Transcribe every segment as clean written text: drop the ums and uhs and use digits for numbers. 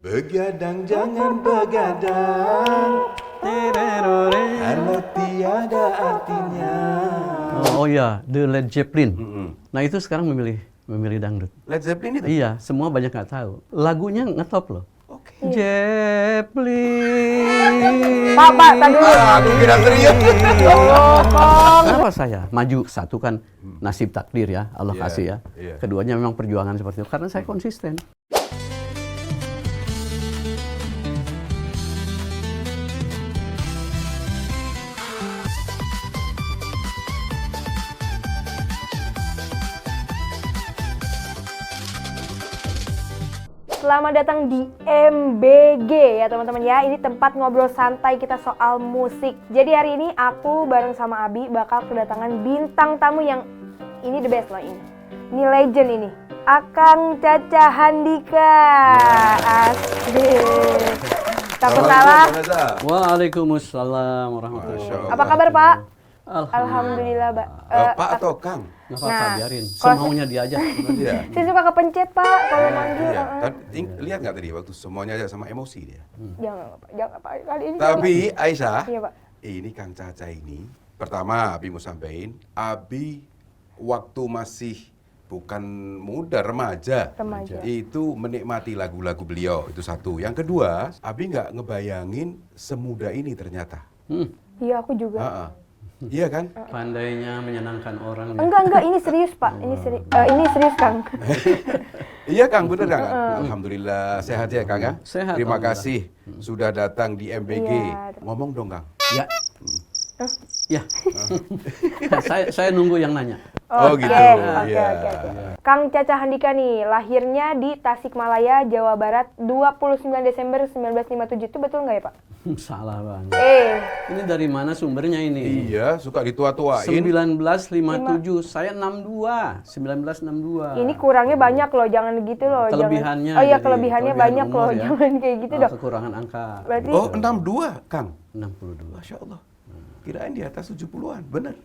Begadang jangan begadang, kalau tiada artinya. Oh iya, The Led Zeppelin. Nah itu sekarang memilih dangdut. Led Zeppelin itu? Iya, semua banyak nggak tahu. Lagunya ngetop loh. Oke. Zeppelin. Pak, tadi dulu. Aku kira serius. Kenapa saya maju? Satu kan nasib takdir ya, Allah Iya, kasih ya. iya. Keduanya memang perjuangan seperti itu, karena saya konsisten. Selamat datang di MBG ya teman-teman ya. Ini tempat ngobrol santai kita soal musik. Jadi hari ini aku bareng sama Abi bakal kedatangan bintang tamu yang ini the best loh ini. Ini legend ini. Akang Caca Handika. Asik. Takut salah. Waalaikumsalam warahmatullahi wabarakatuh. Apa kabar Pak? Alhamdulillah. Alhamdulillah, Pak atau Kang? Nggak apa-apa, Nah, biarin. kalau- Semaunya dia aja. Iya. Saya suka kepencet Pak kalau manggil. Iya. Lihat nggak tadi waktu semuanya aja sama emosi dia. Jangan Pak. Kali ini Tapi Aisyah, Iya Pak. ini Kang Caca ini, pertama Abi mau sampein, Abi waktu masih bukan muda, remaja, Remaja. itu menikmati lagu-lagu beliau, itu satu. Yang kedua, Abi nggak ngebayangin semuda ini ternyata. Iya aku juga. Ha-ha. Iya kan? Pandainya menyenangkan orang. Enggak, ini serius Pak. Ini serius Kang. Iya Kang, bener Kang? Alhamdulillah, sehat ya Kang ya? Sehat, Terima Alhamdulillah. kasih sudah datang di MBG. Iya. Ngomong dong Kang. Ya. Ya. saya nunggu yang nanya. Oh, Oke, gitu. oke. Iya. Kang Caca Handika nih, lahirnya di Tasikmalaya, Jawa Barat, 29 Desember 1957. Itu betul nggak ya, Pak? Salah banget. Eh, Ini dari mana sumbernya ini? Iya, suka ditua-tuain. 1957, saya 62, 1962. ini kurangnya banyak loh, jangan gitu loh. Kelebihannya Jangan. Oh iya, jadi, kelebihannya kelebihan banyak umur loh, ya. jangan kayak gitu dong. Kekurangan angka. Berarti, Oh, 62 Kang. 62. Masya Allah. Kirain di atas 70-an, bener.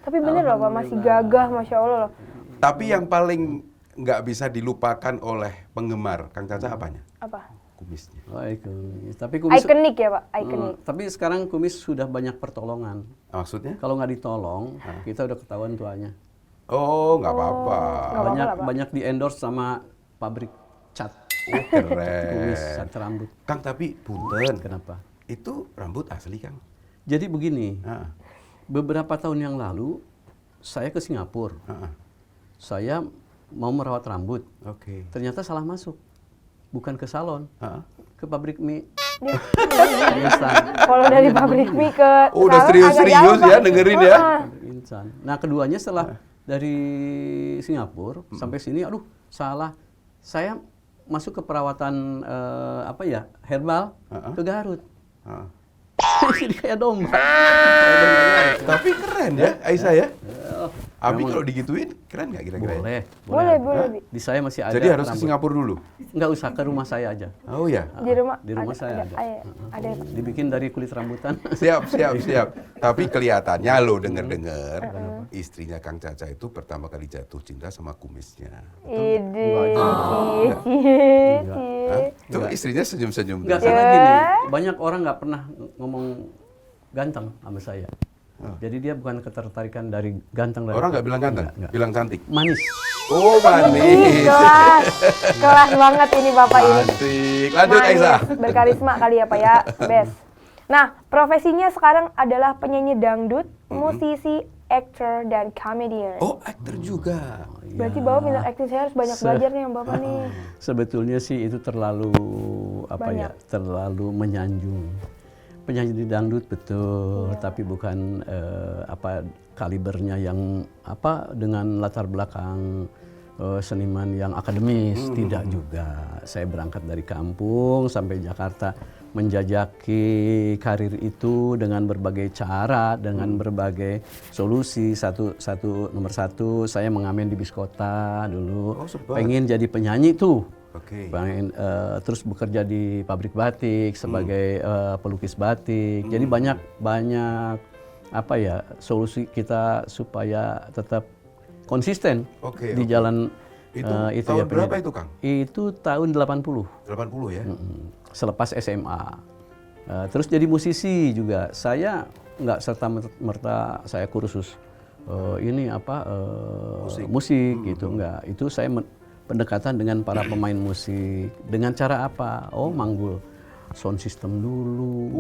tapi bener loh Pak, masih gagah, Masya Allah loh. Tapi yang paling nggak bisa dilupakan oleh penggemar Kang Caca apanya? Apa? Kumisnya. Oh, kumis. Tapi kumis. Ikonik ya Pak, ikonik. Tapi sekarang kumis sudah banyak pertolongan. Maksudnya? Kalau nggak ditolong, kita udah ketahuan tuanya. Oh, nggak apa-apa. Nggak apa-apa lah, Pak. Banyak di endorse sama pabrik cat Oh, kumis, keren. cat rambut. Kang, tapi punten. Kenapa? Itu rambut asli Kang. Jadi begini, Ah, beberapa tahun yang lalu saya ke Singapura. ah, ah. Saya mau merawat rambut. Oke. Ternyata salah masuk. Bukan ke salon, Ah, ah. ke pabrik mie. Dia- Instan. Kalau dari pabrik mie ke Oh, udah salon agak serius-serius jauh, ya Pak. dengerin ya. Instan. Nah, keduanya setelah dari Singapura sampai sini, aduh, salah. Saya masuk ke perawatan herbal ke Garut. Ah. Jadi kayak domba. Tapi keren ya, Aisyah ya. Abi memang- kalau digituin, keren nggak kira-kira? ya? Boleh. Boleh, Bi. Di saya masih ada. Jadi harus ke rambut. Singapura dulu. Nggak usah, ke rumah saya aja. Oh ya. Di Di rumah rumah saya ada. Ada ya, Pak. Dibikin dari kulit rambutan. Siap. Tapi kelihatannya lo denger-denger istrinya Kang Caca itu pertama kali jatuh cinta sama kumisnya. Ide, Enggak. cie. Hah? Tuh istrinya senyum-senyum. Nggak, tuh. karena gini, banyak orang nggak pernah ngomong ganteng sama saya. Jadi dia bukan ketertarikan dari ganteng. Orang nggak bilang ganteng, Nggak. bilang cantik. Manis. Oh, Ih, manis. kelas banget ini Bapak ini. Cantik. Lanjut Manis, Aisyah. berkarisma kali ya Pak ya, best. Nah, profesinya sekarang adalah penyanyi dangdut, musisi, aktor, dan komedian. Oh, aktor juga. Berarti Bapak minat akting, saya harus banyak belajar nih yang Bapak nih. Sebetulnya sih itu terlalu terlalu menyanjung. Penyanyi di dangdut betul, tapi bukan kalibernya yang dengan latar belakang seniman yang akademis, tidak juga. Saya berangkat dari kampung sampai Jakarta menjajaki karir itu dengan berbagai cara, dengan berbagai solusi. Nomor satu saya mengamen di bis kota dulu. Oh, sempat. Pengen jadi penyanyi tuh. Oke. Pengen terus bekerja di pabrik batik sebagai pelukis batik. Jadi banyak solusi kita supaya tetap konsisten Oke, di oke. jalan Itu ya tahun berapa penyedap. itu, Kang? Itu tahun 80. 80 ya? Selepas SMA. Terus jadi musisi juga. Saya nggak serta-merta saya kursus ini apa musik gitu, enggak. Itu saya pendekatan dengan para pemain musik. Dengan cara apa? Oh, manggul sound system dulu,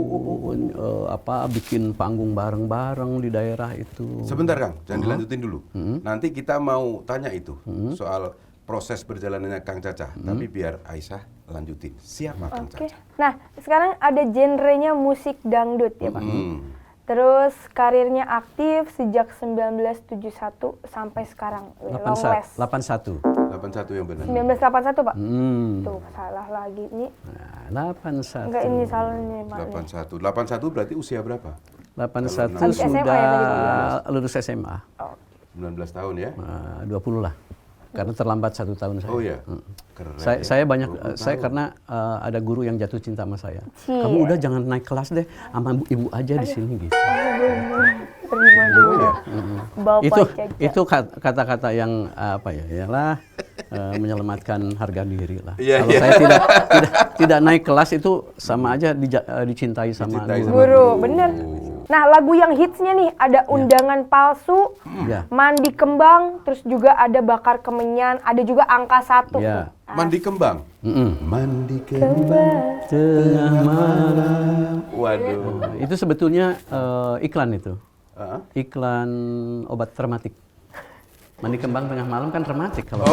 bikin panggung bareng-bareng di daerah itu. Sebentar, Kang, jangan dilanjutin dulu. Nanti kita mau tanya itu soal proses berjalannya Kang Caca. Tapi biar Aisyah lanjutin. Siapa Kang Oke. Caca? Nah, sekarang ada genrenya musik dangdut ya, Pak. Terus karirnya aktif sejak 1971 sampai sekarang. Long last. 81. 81 yang benar. 1981, Pak. Hmm. Tuh, salah lagi. Ini Nah, 81. enggak, ini salah nih, Pak. 81. 81 berarti usia berapa? 81 Habis SMA ya tadi, sudah lulus SMA. Oh. 19 tahun ya? 20 lah. Karena terlambat 1 tahun saya. Oh iya. Keren. Saya ya. banyak 20 saya tahun. karena ada guru yang jatuh cinta sama saya. Cie. Kamu udah jangan naik kelas deh, sama ibu aja di sini gitu. Terima dulu. Bapak Itu Caca. itu kata-kata yang apa ya? Yalah menyelamatkan harga diri lah. Iya, Kalau iya. saya tidak naik kelas itu sama aja dicintai sama Dicintai guru. sama Guru, bener. Nah, lagu yang hitsnya nih ada Undangan Palsu, Ya. Mandi Kembang, terus juga ada Bakar Kemenyan, ada juga Angka 1. Ya. Mandi kembang. Mandi kembang. Tengah malam. Waduh. Itu sebetulnya iklan itu. Heeh. Iklan obat rematik. Mandi kembang tengah malam kan rematik kalau.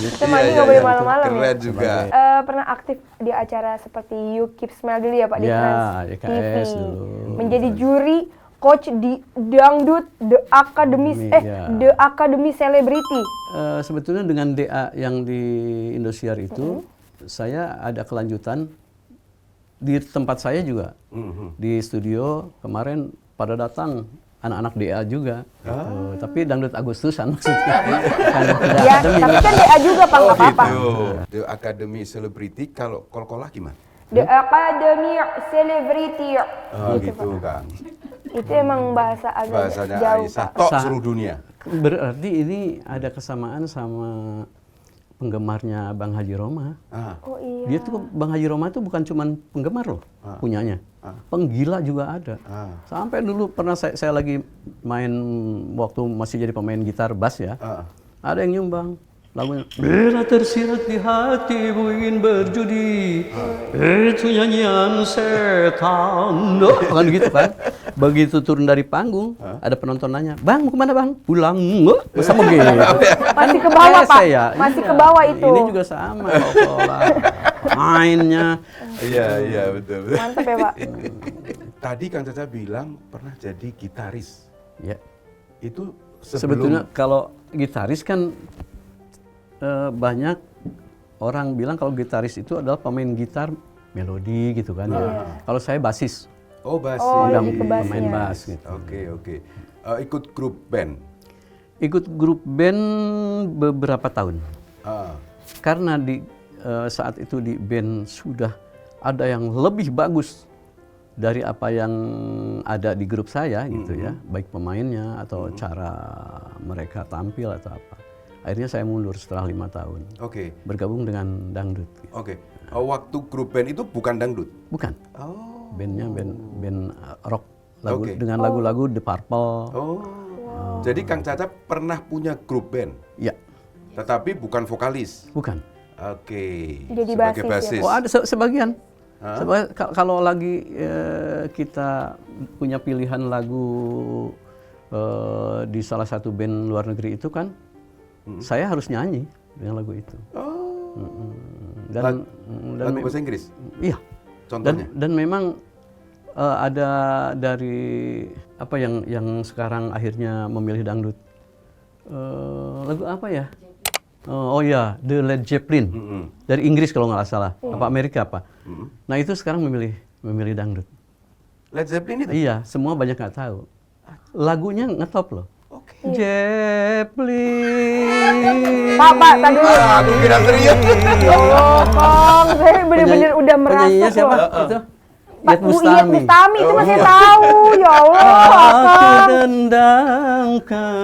Kita mandi nggak boleh malam-malam ya. Keren juga. Pernah aktif di acara seperti You Keep Smile dulu ya Pak di Ya, Trans YKS TV. dulu. Menjadi juri coach di Dangdut The Academy Ya. The Academy Celebrity. Sebetulnya dengan DA yang di Indosiar itu, saya ada kelanjutan di tempat saya juga. Di studio kemarin pada datang anak-anak DA juga. Gitu. Tapi Dangdut Agustusan maksudnya. Ya, tapi kan DA juga Pak, nggak apa-apa. Gitu. The Academy Celebrity kalau kol-kolah gimana? The Academy Celebrity. Oh gitu, Kang. Itu emang bahasa agak Bahasanya jauh Aisyah Pak. tok seluruh dunia. Berarti ini ada kesamaan sama penggemarnya Bang Haji Roma. Oh iya. Dia tuh Bang Haji Roma tuh bukan cuma penggemar loh punyanya. Penggila juga ada. Sampai dulu pernah saya lagi main waktu masih jadi pemain gitar bass ya. Ada yang nyumbang lagunya. Bila tersirat di hatimu ingin berjudi, itu nyanyian setan. Kan gitu kan. Begitu turun dari panggung, ada penonton nanya, Bang, mau kemana Bang? Pulang. Sama gitu. Masih ke bawah Pak. Saya, Masih iya. ke bawah itu. Ini juga sama seolah mainnya. Iya, betul. Mantap ya Pak. Tadi Kang Caca bilang pernah jadi gitaris. Ya. Itu Sebetulnya kalau gitaris kan banyak orang bilang kalau gitaris itu adalah pemain gitar melodi gitu kan ya. Kalau saya basis, Oh, basis. Oh, bidang lebih ke bassnya. pemain bass gitu. Oke. Ikut grup band. Ikut grup band beberapa tahun. Ah. Karena di saat itu di band sudah ada yang lebih bagus dari apa yang ada di grup saya gitu ya, baik pemainnya atau cara mereka tampil atau apa. Akhirnya saya mundur setelah 5 tahun, Oke. bergabung dengan dangdut. Oke. Waktu grup band itu bukan dangdut. Bukan, Oh. bandnya band rock Oke. dengan lagu-lagu The Purple. Oh. Jadi Kang Caca pernah punya grup band, Ya, tetapi bukan vokalis. bukan. Oke. Jadi Sebagai basis ya, basis. Oh ada sebagian. Kalau lagi kita punya pilihan lagu di salah satu band luar negeri itu kan, saya harus nyanyi dengan lagu itu. Oh. Dan Lagu bahasa Inggris. iya. Contohnya. Dan memang ada dari apa yang sekarang akhirnya memilih dangdut. Lagu apa ya? Oh ya, The Led Zeppelin. Dari Inggris kalau nggak salah. Apa Amerika apa. Nah itu sekarang memilih dangdut. Led Zeppelin itu. Iya, semua banyak nggak tahu. Lagunya ngetop loh. Oke. Zeppelin. Pak, tadi dulu. Aku kira serius. Oh, Kong, saya bener-bener udah merasa Penyanyinya siapa? loh. Itu? Iyeth Bu Iyeth Bustami. Bustami itu Oh, masih iya. tahu. Ya Allah, Aku Akang. dendangkan.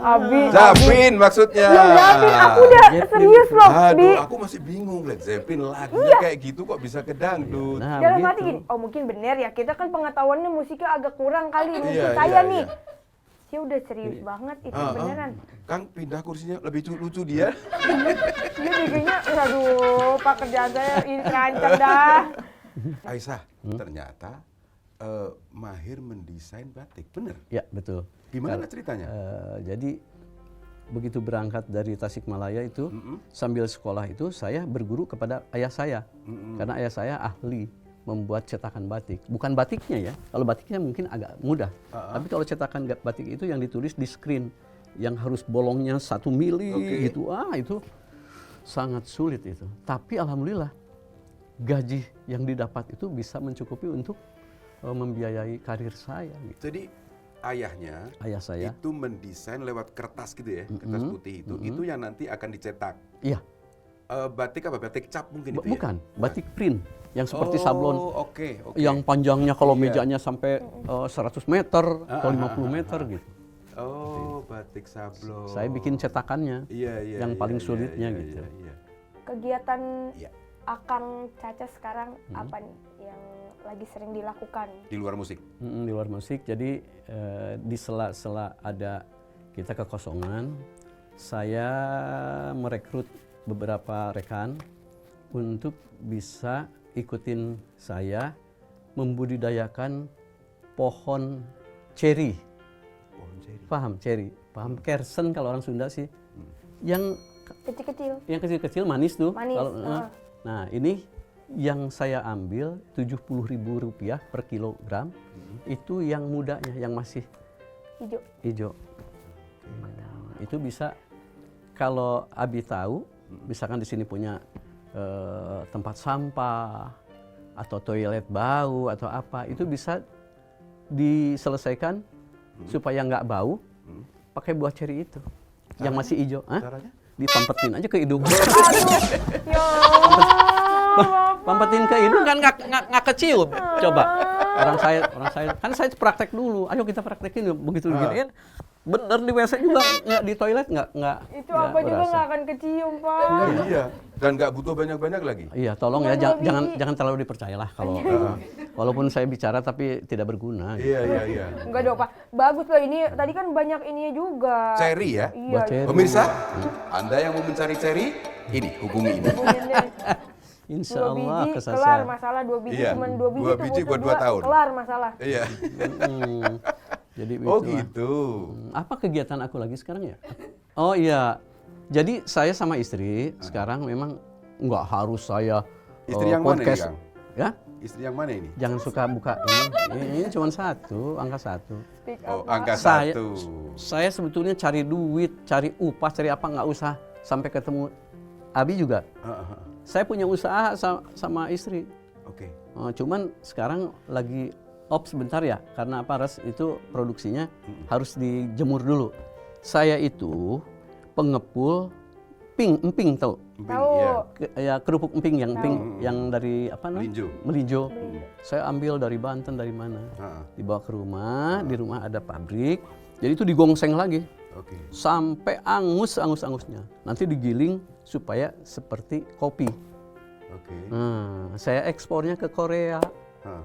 Abi. Zapin maksudnya. Ya Zapin, aku udah serius loh, Bi. Aduh, aku masih bingung Led Zeppelin lagunya kayak gitu kok bisa ke dangdut. Nah, Dalam begitu. hati gini, oh mungkin bener ya, kita kan pengetahuannya musiknya agak kurang kali, mungkin Iya, saya iya, nih. iya. Dia udah serius banget, itu beneran. Kang pindah kursinya lebih lucu dia. Dia bikinnya, aduh, Pak kerjaan saya ini terancam dah. Aisyah, ternyata mahir mendesain batik, bener? Ya, betul. Gimana ceritanya? Jadi begitu berangkat dari Tasikmalaya itu, sambil sekolah itu saya berguru kepada ayah saya. Karena ayah saya ahli membuat cetakan batik. Bukan batiknya ya, kalau batiknya mungkin agak mudah. Tapi kalau cetakan batik itu yang ditulis di screen, yang harus bolongnya 1 mili gitu. Itu sangat sulit itu. Tapi alhamdulillah gaji yang didapat itu bisa mencukupi untuk membiayai karir saya. Gitu. Jadi ayah saya itu mendesain lewat kertas gitu ya, kertas putih itu yang nanti akan dicetak. Iya. Batik apa? Batik cap mungkin itu Bukan, ya? batik print yang seperti sablon. Oke. Yang panjangnya kalau Iya. mejanya sampai 100 meter atau 50 meter gitu. Oh, batik sablon. Saya bikin cetakannya. Iya, yang paling iya, sulitnya iya, gitu. iya. Kegiatan Iya. Akang Caca sekarang apa nih yang lagi sering dilakukan? Di luar musik. Di luar musik, jadi di sela-sela ada kita kekosongan, saya merekrut beberapa rekan untuk bisa ikutin saya membudidayakan pohon ceri. Pohon ceri. Paham ceri? Paham kersen kalau orang Sunda sih. Yang Kecil-kecil. kecil-kecil manis tuh. Manis, Nah, ini yang saya ambil Rp70.000 per kilogram. Itu yang mudanya, yang masih hijau. Itu bisa kalau Abi tahu, misalkan di sini punya tempat sampah atau toilet bau atau apa, itu bisa diselesaikan supaya nggak bau pakai buah ceri itu yang masih hijau. Caranya? Ditampetin aja ke hidung. Ya Pampetin ke hidung kan nggak kecium. Coba orang saya kan saya praktek dulu. Ayo kita praktekin yuk. Begitu diginiin bener di WC juga, nggak di toilet nggak itu apa juga nggak akan kecium, Pak. Iya. Dan nggak butuh banyak-banyak lagi. Iya, tolong ya Cuma 2 biji. jangan terlalu dipercayalah kalau walaupun saya bicara tapi tidak berguna. Iya. Enggak dong, Pak. Bagus loh ini. Tadi kan banyak ininya juga. Ceri ya. Iya. Buat ceri. Pemirsa, Anda yang mau mencari ceri, ini hubungi ini. Hubungin deh. Insya 2 Allah biji kesasar. kelar masalah, 2 biji Iya. cuman 2 biji 2 tuh biji buat butuh 2 tahun. kelar masalah. Iya. Jadi Oh itulah. gitu. Apa kegiatan aku lagi sekarang ya? Oh iya, jadi saya sama istri sekarang memang nggak harus saya Istri yang mana ini, podcast. Kang? Ya, Istri yang mana ini? jangan suka buka ini cuma satu, angka 1. Speak Oh, up, Pak. angka Saya, 1. saya sebetulnya cari duit, cari upah, cari apa nggak usah sampai ketemu Abi juga. Saya punya usaha sama istri. Oke. Cuman sekarang lagi off sebentar ya, karena apa Res, itu produksinya harus dijemur dulu. Saya itu pengepul emping tahu? Tahu. Iya. Ya kerupuk emping yang emping yang dari apa namanya? Melinjo. Saya ambil dari Banten dari mana? Heeh. Dibawa ke rumah, di rumah ada pabrik. Jadi itu digongseng lagi Oke. sampai angus-angusnya. Nanti digiling supaya seperti kopi. Oke. Nah, saya ekspornya ke Korea. Hah.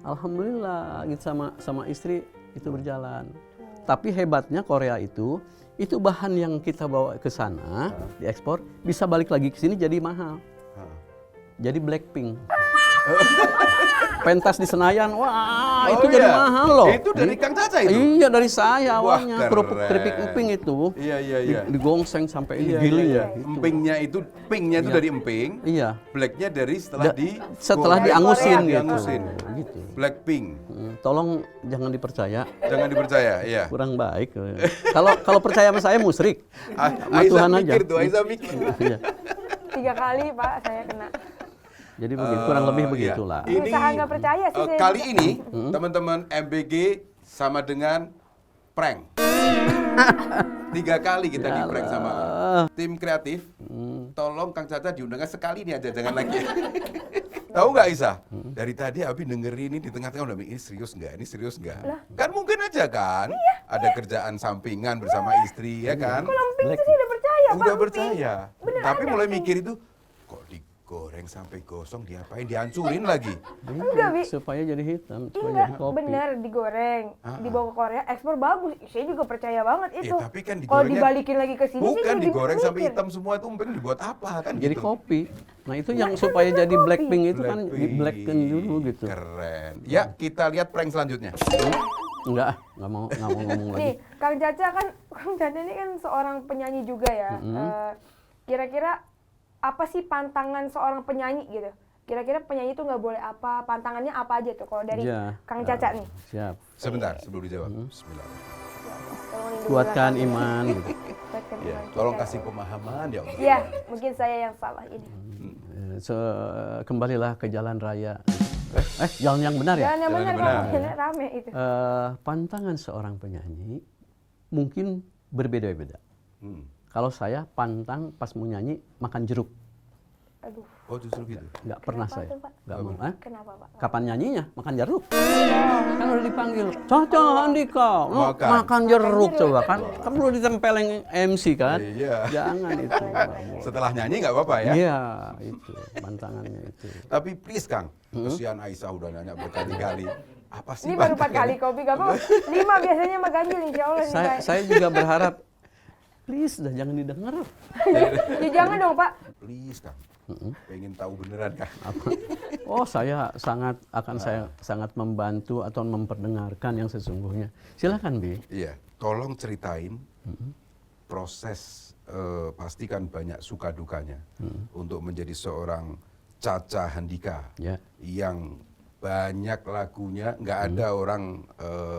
Alhamdulillah gitu sama istri itu berjalan. Tapi hebatnya Korea itu bahan yang kita bawa ke sana diekspor bisa balik lagi ke sini jadi mahal. Hah. Jadi Blackpink. Pentas di Senayan, wah Oh, itu jadi iya. mahal loh. Itu dari Kang Caca itu? Iya dari saya Wah, awalnya. Kerupuk keren. keripik emping itu. Iya. Digongseng sampai Iya, giling iya. ya. Gitu. Empingnya itu, pinknya itu dari emping, Iya. blacknya dari setelah Setelah goreng. diangusin gitu. Diangusin. Gitu. Blackpink. Tolong jangan dipercaya. Jangan dipercaya, iya. Kurang baik. Kalau percaya sama saya musyrik. Sama Aisyah Tuhan aja. mikir tuh, Aisyah mikir. Iya. 3 kali, Pak, saya kena. Jadi begitu, kurang lebih Iya. begitulah. Ini Usaha nggak percaya sih saya. kali ini teman-teman MBG sama dengan prank. 3 kali kita di prank sama Yalah. tim kreatif. Tolong Kang Caca diundangnya sekali nih aja, jangan lagi. Tahu nggak Isa? Dari tadi Abi dengerin ini di tengah-tengah udah mikir, ini serius nggak? Ini serius nggak? Kan mungkin aja kan? Ada kerjaan sampingan bersama istri ya kan? Kalau Emping itu sih udah percaya, Pak. Udah Emping. percaya. Bener Tapi ada mulai Emping. mikir itu, kok digoreng sampai gosong, diapain? Dihancurin lagi. Enggak, Bi. Supaya jadi hitam, supaya Enggak, jadi kopi. bener digoreng, dibawa ke Korea, ekspor bagus. Saya juga percaya banget itu. Tapi kan Kalau digorengnya dibalikin lagi ke sini sih bukan jadi digoreng sampai mikir. hitam semua itu Emping dibuat apa kan Jadi gitu. kopi. Nah itu yang supaya jadi kopi. Blackpink itu kan di blacken dulu gitu. Keren. Ya, kita lihat prank selanjutnya. Nggak mau ngomong lagi. Nih, Kang Caca ini kan seorang penyanyi juga ya. Kira-kira apa sih pantangan seorang penyanyi gitu? Kira-kira penyanyi itu nggak boleh apa? Pantangannya apa aja tuh kalau dari Ya, Kang Caca nih? Siap. Sebentar sebelum dijawab. Bismillah. Tolong lindungi Kuatkan kami. iman gitu. Kuatkan Ya, iman tolong kita. kasih pemahaman ya Allah. Iya, mungkin saya yang salah ini. Kembalilah ke jalan raya. Jalan yang benar ya? Jangan yang Jalan benar yang benar. kalau benar rame itu. Pantangan seorang penyanyi mungkin berbeda-beda. Hmm. Kalau saya pantang pas mau nyanyi makan jeruk. Aduh, Oh justru gitu. Nggak pernah Kenapa saya. tuh, Pak? Nggak mau. Hah? kenapa Pak? Kapan nyanyinya? Makan jeruk. Kan udah dipanggil. Caca Andika, Makan. makan jeruk coba kan. Kan perlu ditempelin MC kan. Iya. Jangan itu. Setelah nyanyi nggak apa-apa ya. Iya, itu pantangannya itu. Tapi please Kang, kesian Aisyah udah nanya berkali-kali. Apa sih Ini baru 4 kali pantangannya? kopi, gak apa-apa. 5 biasanya mah ganjil insya Allah. nih, Pak. Saya juga berharap, please dah jangan didengar. Ya jangan dong Pak. Please Kang, pengen tahu beneran Kang. Oh, saya sangat membantu atau memperdengarkan yang sesungguhnya. Silakan, Bi. Iya, tolong ceritain proses, pastikan banyak suka dukanya untuk menjadi seorang Caca Handika Ya. yang banyak lagunya nggak ada orang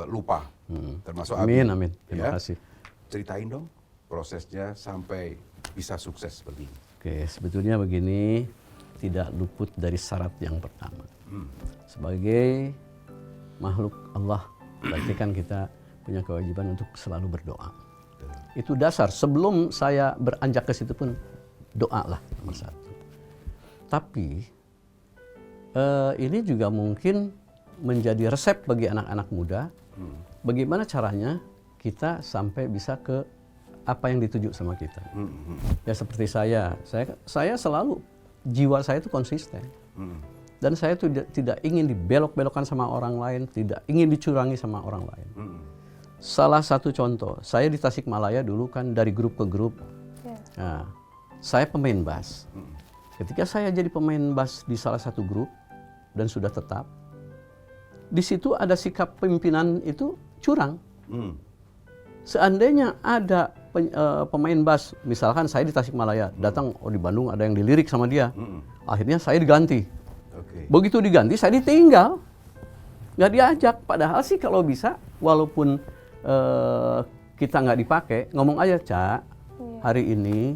lupa, termasuk Abi. Amin, amin. Terima Ya. kasih. Ceritain dong prosesnya sampai bisa sukses seperti ini. Oke, sebetulnya begini, tidak luput dari syarat yang pertama. Sebagai makhluk Allah, berarti kan kita punya kewajiban untuk selalu berdoa. Itu dasar. Sebelum saya beranjak ke situ pun doa lah nomor satu. Tapi ini juga mungkin menjadi resep bagi anak-anak muda. Bagaimana caranya kita sampai bisa ke apa yang dituju sama kita. Ya seperti saya selalu jiwa saya itu konsisten. Dan saya tuh tidak ingin dibelok-belokkan sama orang lain, tidak ingin dicurangi sama orang lain. Salah satu contoh, saya di Tasikmalaya dulu kan dari grup ke grup. Nah, saya pemain bass. Ketika saya jadi pemain bass di salah satu grup dan sudah tetap, di situ ada sikap pimpinan itu curang. Seandainya ada pemain bass, misalkan saya di Tasikmalaya, datang di Bandung ada yang dilirik sama dia, akhirnya saya diganti. Oke. Begitu diganti saya ditinggal, nggak diajak. Padahal sih kalau bisa, walaupun kita nggak dipakai, ngomong aja, Cak, hari ini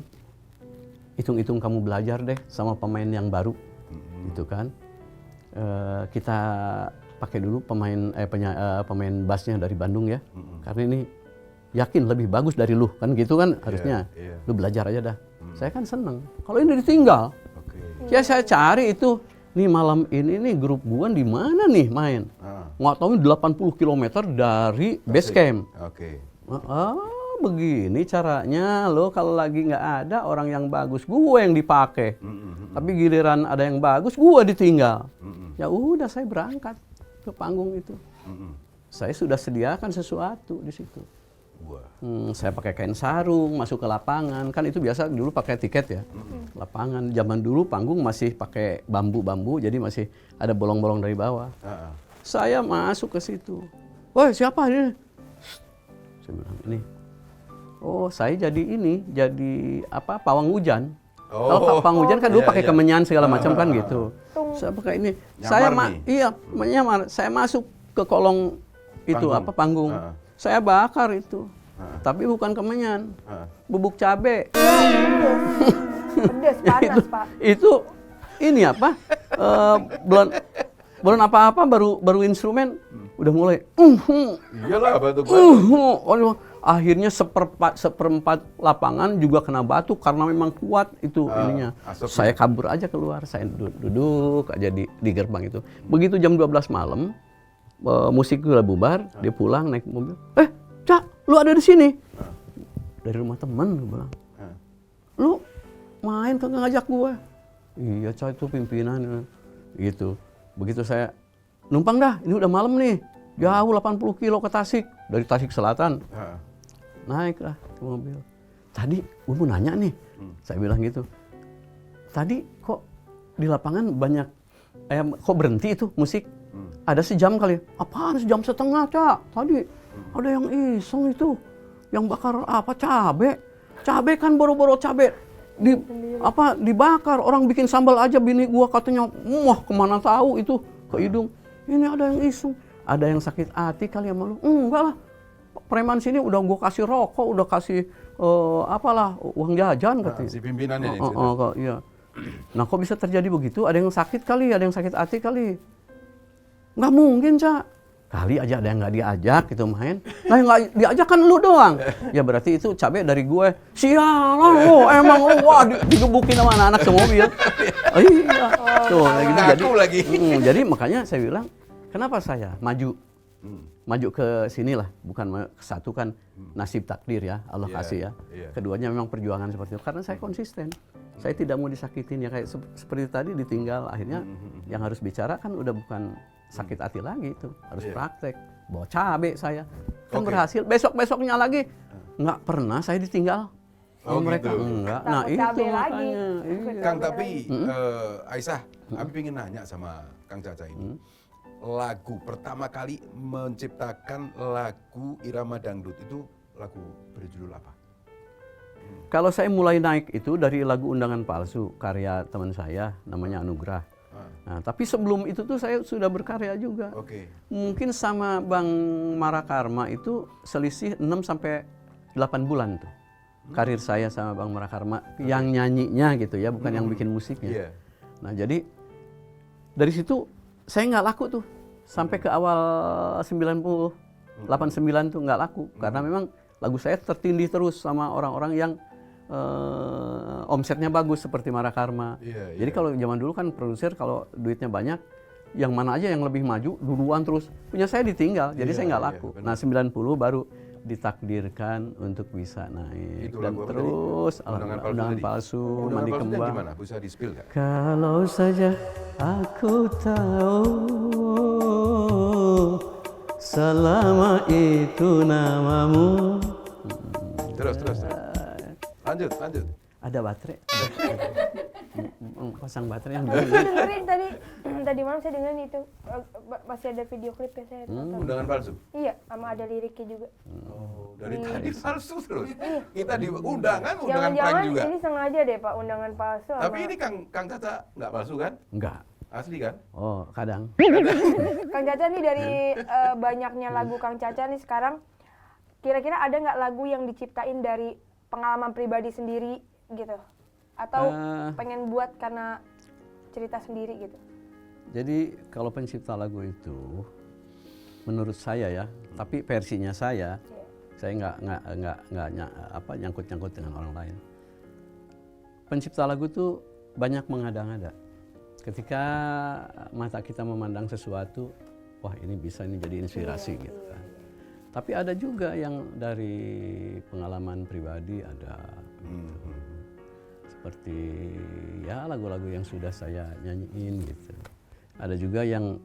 hitung-hitung kamu belajar deh sama pemain yang baru, gitu kan. Kita pakai dulu pemain bassnya dari Bandung ya, karena ini yakin lebih bagus dari lu, kan gitu kan harusnya. Lu belajar aja dah. Saya kan seneng. Kalau ini ditinggal, ya saya cari itu. Nih malam ini nih grup gua di mana nih main? Nggak tahu 80 km dari base camp. Oke. Begini caranya lo kalau lagi nggak ada orang yang bagus, gua yang dipakai. Tapi giliran ada yang bagus, gua ditinggal. Ya udah saya berangkat ke panggung itu. Saya sudah sediakan sesuatu di situ. Saya pakai kain sarung, masuk ke lapangan. Kan itu biasa dulu pakai tiket ya. Lapangan. Zaman dulu panggung masih pakai bambu-bambu, jadi masih ada bolong-bolong dari bawah. Saya masuk ke situ. Woi, siapa ini? Saya bilang, ini. Oh, saya jadi pawang hujan. Kalau pawang hujan kan dulu pakai kemenyan segala macam kan gitu. Saya pakai ini. Menyamar. Saya masuk ke kolong itu panggung. Saya bakar itu, tapi bukan kemenyan, bubuk cabe. Pedas, panas Pak. Itu ini apa? Belum apa-apa baru instrumen udah mulai. Iyalah batu akhirnya seperempat lapangan juga kena batu karena memang kuat itu ininya. asapnya. Saya kabur aja keluar, saya duduk aja di gerbang itu. Begitu jam 12 malam, musik udah bubar, dia pulang naik mobil. Cak, lu ada di sini? Dari rumah teman, gue bilang. Lu main kagak ngajak gue? Iya, Cak, itu pimpinan. Gitu. Begitu saya numpang dah, ini udah malam nih. Jauh 80 kilo ke Tasik, dari Tasik Selatan. Naiklah ke mobil. Tadi gue mau nanya nih, saya bilang gitu. Tadi kok di lapangan banyak, kok berhenti itu musik? Ada sejam kali. Apaan sejam setengah, Cak? Tadi ada yang iseng itu, yang bakar apa, cabe. Cabe kan boro-boro cabe. Dibakar, orang bikin sambal aja, bini gua katanya, wah kemana tahu itu, ke hidung. Ini ada yang iseng. Ada yang sakit hati kali sama lu? Enggak lah. Preman sini udah gua kasih rokok, udah kasih uang jajan katanya. Si pimpinannya nih. Iya. Nah, kok bisa terjadi begitu? Ada yang sakit kali, ada yang sakit hati kali. Nggak mungkin, Cak. Kali aja ada yang nggak diajak gitu main. Nah, yang nggak diajak kan lu doang. Ya berarti itu cabe dari gue. Sialan lu, emang lu, wah digebukin sama anak-anak semobil. Iya. Tuh, gitu. Jadi makanya saya bilang, kenapa saya maju ke sinilah, bukan kesatukan nasib takdir ya, Allah kasih ya. Keduanya memang perjuangan seperti itu, karena saya konsisten. Saya tidak mau disakitin ya, kayak seperti tadi ditinggal, akhirnya yang harus bicara kan udah bukan sakit hati lagi itu, harus praktek. Bawa cabe saya, kan berhasil. Besok-besoknya lagi, nggak pernah saya ditinggal. Mereka gitu. Enggak. Nah itu makanya. Kang, tapi Aisyah, aku ingin nanya sama Kang Caca ini. Lagu pertama kali menciptakan lagu irama dangdut itu lagu berjudul apa? Kalau saya mulai naik itu dari lagu Undangan Palsu, karya teman saya namanya Anugrah. Nah, tapi sebelum itu tuh saya sudah berkarya juga. Mungkin sama Bang Marakarma itu selisih 6 sampai 8 bulan tuh. Karir saya sama Bang Marakarma yang nyanyinya gitu ya, bukan yang bikin musiknya. Nah, jadi dari situ saya nggak laku tuh sampai ke awal 89 tuh nggak laku karena memang lagu saya tertindih terus sama orang-orang yang omsetnya bagus seperti Marakarma. Jadi kalau zaman dulu kan produser kalau duitnya banyak, yang mana aja yang lebih maju duluan terus. Punya saya ditinggal, jadi saya nggak laku. Nah 90 baru ditakdirkan untuk bisa naik. Itu dan terus Undangan Palsu, Mandi Kembang. Gimana? Bisa di-spill nggak? Kalau saja aku tahu selama itu namamu. Terus. Lanjut. Ada baterai. Pasang baterai yang Saya dengerin tadi malam saya dengerin itu masih ada video klipnya saya nonton. Undangan Palsu? Iya, sama ada liriknya juga. Dari tadi palsu terus. Kita di undangan prank Jangan-jangan juga. ini sengaja deh Pak, undangan palsu. Tapi ini Kang Caca nggak palsu kan? Enggak. Asli kan? Oh, kadang. Kang Caca nih dari banyaknya lagu Kang Caca nih sekarang, kira-kira ada nggak lagu yang diciptain dari pengalaman pribadi sendiri gitu? Atau pengen buat karena cerita sendiri gitu? Jadi kalau pencipta lagu itu, menurut saya ya, tapi versinya saya nggak nyangkut-nyangkut dengan orang lain. Pencipta lagu tuh banyak mengada-ngada. Ketika mata kita memandang sesuatu, wah ini bisa jadi inspirasi gitu kan. Tapi ada juga yang dari pengalaman pribadi ada. Gitu. Seperti ya lagu-lagu yang sudah saya nyanyiin gitu. Ada juga yang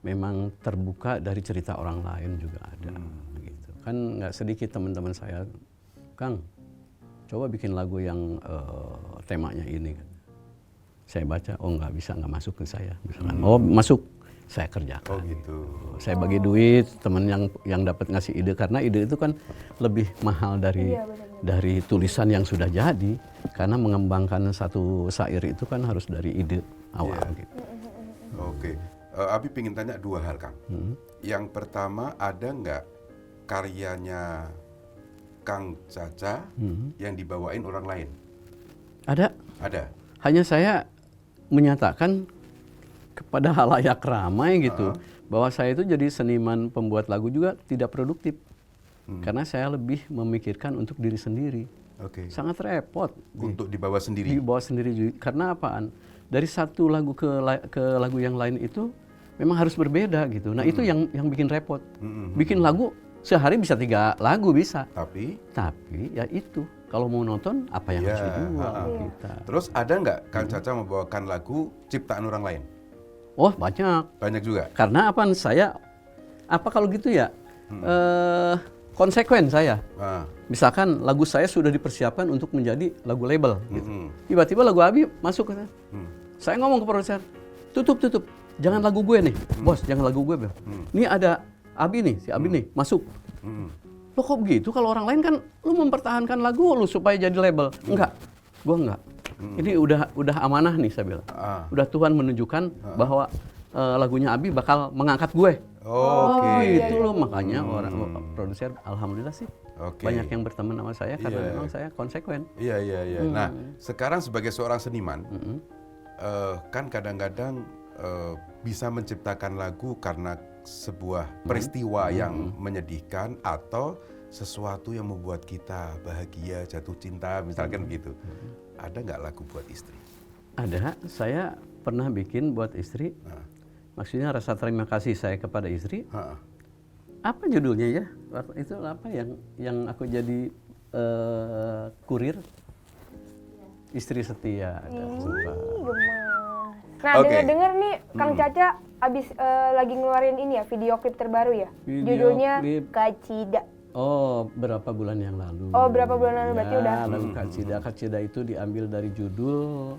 memang terbuka dari cerita orang lain juga ada. Gitu. Kan nggak sedikit teman-teman saya, Kang, coba bikin lagu yang temanya ini. Saya baca, oh nggak masuk ke saya. Misalkan, oh masuk, saya kerjakan. Oh gitu. Saya bagi duit, teman yang dapat ngasih ide, karena ide itu kan lebih mahal dari tulisan yang sudah jadi. Karena mengembangkan satu syair itu kan harus dari ide awal gitu. Oke. Abi pengen tanya 2 hal, Kang. Yang pertama, ada nggak karyanya Kang Caca yang dibawain orang lain? Ada. Hanya saya menyatakan kepada halayak ramai gitu, bahwa saya itu jadi seniman pembuat lagu juga tidak produktif. Karena saya lebih memikirkan untuk diri sendiri. Oke. Sangat repot Untuk dibawa sendiri. dibawa sendiri juga. Karena apaan? Dari satu lagu ke lagu yang lain itu memang harus berbeda gitu. Nah itu yang bikin repot. Bikin lagu sehari bisa 3 lagu bisa. Tapi Ya itu kalau mau nonton apa yang Iya, harus dijual ha-ha. kita. terus ada nggak Kang Caca membawakan lagu ciptaan orang lain? Oh banyak. Banyak juga. Karena apa kalau gitu ya konsekuen saya. Ah, Misalkan lagu saya sudah dipersiapkan untuk menjadi lagu label gitu. mm-mm. Tiba-tiba lagu Abi masuk ke saya. Saya ngomong ke produser, tutup. Jangan lagu gue nih. Bos, jangan lagu gue, Bel. Ini ada Abi nih, si Abi nih, masuk. Lo kok begitu? Kalau orang lain kan lu mempertahankan lagu lu supaya jadi label. Enggak. Gua enggak. Ini udah amanah nih saya bilang. Ah. Udah Tuhan menunjukkan bahwa lagunya Abi bakal mengangkat gue. Oke. Itu loh makanya orang produser alhamdulillah sih Oke. banyak yang berteman sama saya karena Iya. memang saya konsekuen. Iya. Nah, sekarang sebagai seorang seniman, kan kadang-kadang bisa menciptakan lagu karena sebuah peristiwa yang menyedihkan atau sesuatu yang membuat kita bahagia, jatuh cinta, misalkan begitu. Ada nggak lagu buat istri? Ada, saya pernah bikin buat istri. Maksudnya rasa terima kasih saya kepada istri. Ha. Apa judulnya ya? Itu apa yang aku jadi kurir? Istri setia. Gemas. Nah, Oke. denger-denger nih Kang Caca abis lagi ngeluarin ini ya, video klip terbaru ya. Video Judulnya klip. Kacida. Oh, berapa bulan yang lalu. Oh, berapa bulan lalu berarti udah. Lagu Kacida. Kacida itu diambil dari judul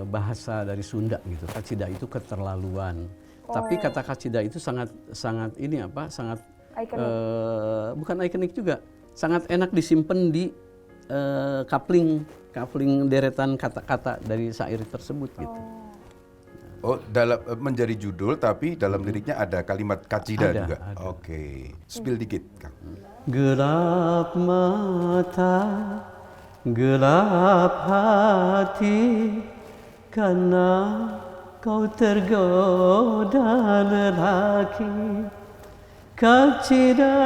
bahasa dari Sunda gitu. Kacida itu keterlaluan. Tapi kata kacida itu sangat ini apa? Sangat Ikonik. bukan ikonik juga. Sangat enak disimpan di coupling deretan kata-kata dari syair tersebut gitu. Oh, dalam menjadi judul tapi dalam liriknya ada kalimat kacida Ada, juga. ada. Oke. Spill dikit, Kang. Gelap mata, gelap hati, karena kau tergoda lelaki. Kacida,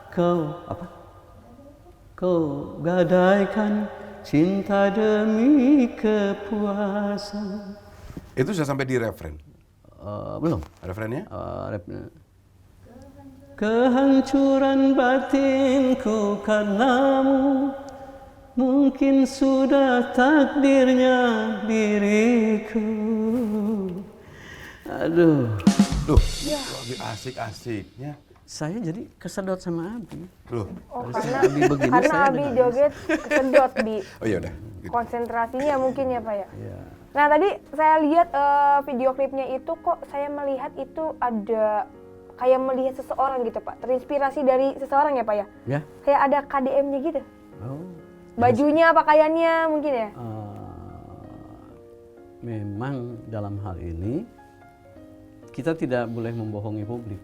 kau apa? Kau gadaikan cinta demi kepuasan. Itu sudah sampai di referen. Belum. Referennya? Rapnya. Kehancuran batinku karenamu, mungkin sudah takdirnya diriku. Aduh, Loh, lagi asik-asiknya. saya jadi kesedot sama Abi. Loh. Oh, Harusnya karena Abi begini, karena saya Abi udah nggak joget kesedot Bi. Oh ya udah. Gitu. Konsentrasinya mungkin ya Pak ya. Ya. Nah tadi saya lihat video klipnya itu kok saya melihat itu ada kayak melihat seseorang gitu Pak. Terinspirasi dari seseorang ya Pak ya. Ya. Kayak ada KDM-nya gitu. Oh. Bajunya, pakaiannya mungkin ya. Memang dalam hal ini kita tidak boleh membohongi publik.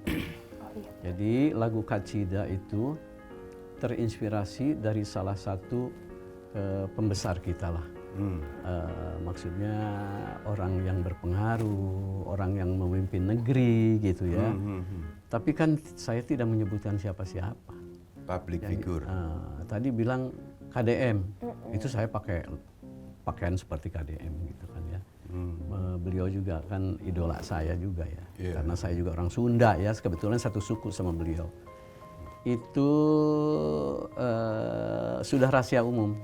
Oh iya. Jadi lagu Kacida itu terinspirasi dari salah satu pembesar kita lah. Maksudnya orang yang berpengaruh, orang yang memimpin negeri gitu ya. Tapi kan saya tidak menyebutkan siapa-siapa. Public figure. Tadi bilang KDM, itu saya pakai pakaian seperti KDM gitu kan ya. Beliau juga kan idola saya juga ya. Iya. Karena saya juga orang Sunda ya, kebetulan satu suku sama beliau. Itu sudah rahasia umum.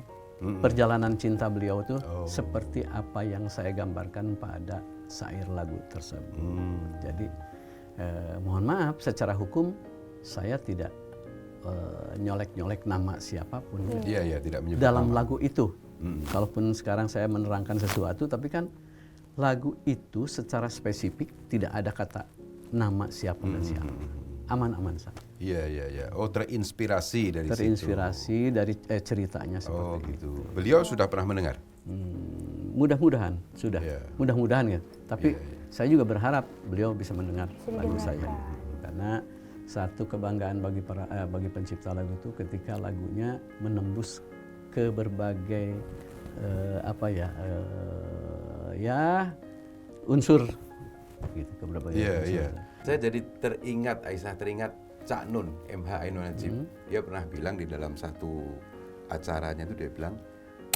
Perjalanan cinta beliau itu seperti apa yang saya gambarkan pada syair lagu tersebut. Jadi mohon maaf, secara hukum saya tidak nyolek-nyolek nama siapapun Iya, tidak menyebut dalam nama. lagu itu. Kalaupun sekarang saya menerangkan sesuatu, tapi kan lagu itu secara spesifik tidak ada kata nama siapa dan siapa. Aman-aman saja. Iya. Oh, terinspirasi dari Terinspirasi dari ceritanya situ. Oh, seperti itu. gitu. Beliau sudah pernah mendengar? Mudah-mudahan sudah. Iya. Mudah-mudahan ya. Tapi Iya. saya juga berharap beliau bisa mendengar lagu didengarkan. saya. Karena satu kebanggaan bagi pencipta lagu itu ketika lagunya menembus ke berbagai unsur gitu ke berbagai Iya, unsur. iya. Saya jadi teringat Cak Nun, MH Ainun Najib. Dia pernah bilang di dalam satu acaranya itu dia bilang,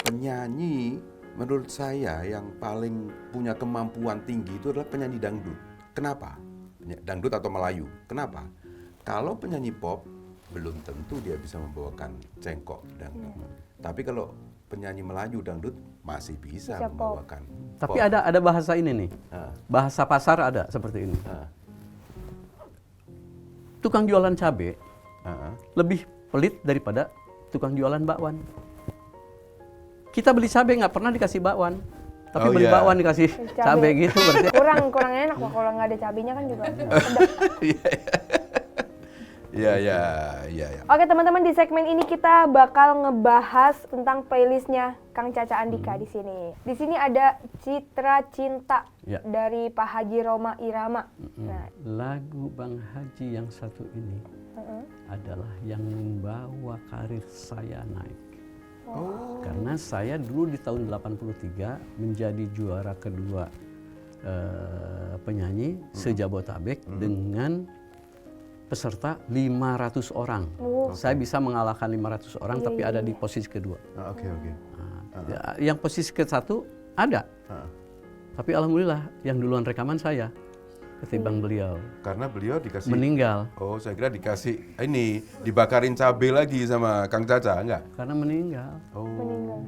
penyanyi menurut saya yang paling punya kemampuan tinggi itu adalah penyanyi dangdut. Kenapa? Dangdut atau Melayu. Kenapa? Kalau penyanyi pop belum tentu dia bisa membawakan cengkok dangdut. Tapi kalau penyanyi Melayu dangdut masih bisa membawakan. Tapi pop. ada bahasa ini nih. Bahasa pasar ada seperti ini. Tukang jualan cabai lebih pelit daripada tukang jualan bakwan. Kita beli cabai nggak pernah dikasih bakwan, tapi beli bakwan dikasih cabai gitu berarti. Kurang enak kok kalau nggak ada cabenya kan juga. Iya. Oke teman-teman, di segmen ini kita bakal ngebahas tentang playlistnya Kang Caca Andika di sini. Di sini ada Citra Cinta dari Pak Haji Rhoma Irama. Nah, lagu Bang Haji yang satu ini adalah yang membawa karir saya naik. Karena saya dulu di tahun 83 menjadi juara kedua penyanyi se-Jabotabek dengan peserta 500 orang. Saya bisa mengalahkan 500 orang tapi ada di posisi kedua. Oke. Yang posisi ke satu ada. Tapi alhamdulillah yang duluan rekaman saya ketimbang beliau. Karena beliau dikasih meninggal. Oh, saya kira dikasih ini dibakarin cabai lagi sama Kang Caca, enggak? Karena meninggal. Oh.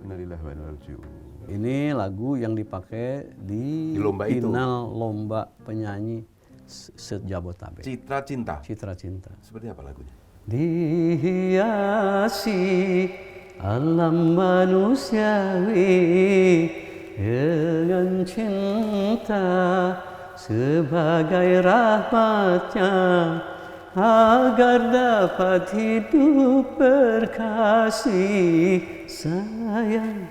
Innalillahi wa inna ilaihi raji'un. Ini lagu yang dipakai di lomba itu. final lomba penyanyi se-Jabotabek. Citra Cinta. Citra Cinta. Seperti apa lagunya? Dihiasi alam manusiawi dengan cinta sebagai rahmatnya agar dapat hidup berkasih sayang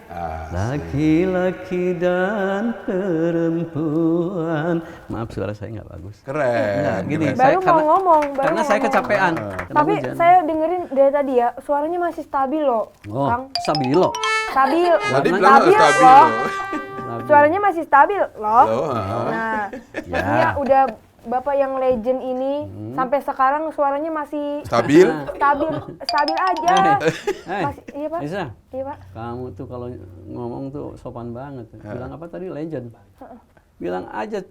laki-laki dan perempuan. Maaf suara saya nggak bagus. Keren. Nah, gini, baru mau ngomong. Karena saya kecapean. Tapi saya dengerin dari tadi ya, suaranya masih stabil loh, Oh, Kang. Stabilo. Stabil. Tadi bilang Stabil stabil loh. loh. Suaranya masih stabil loh. Nah, Ya. ini udah Bapak yang legend ini sampai sekarang suaranya masih Stabil. stabil aja. Hey, Masih, iya Pak. Isa, Iya Pak. kamu tuh kalau ngomong tuh sopan banget. Bilang apa tadi legend? Bilang aja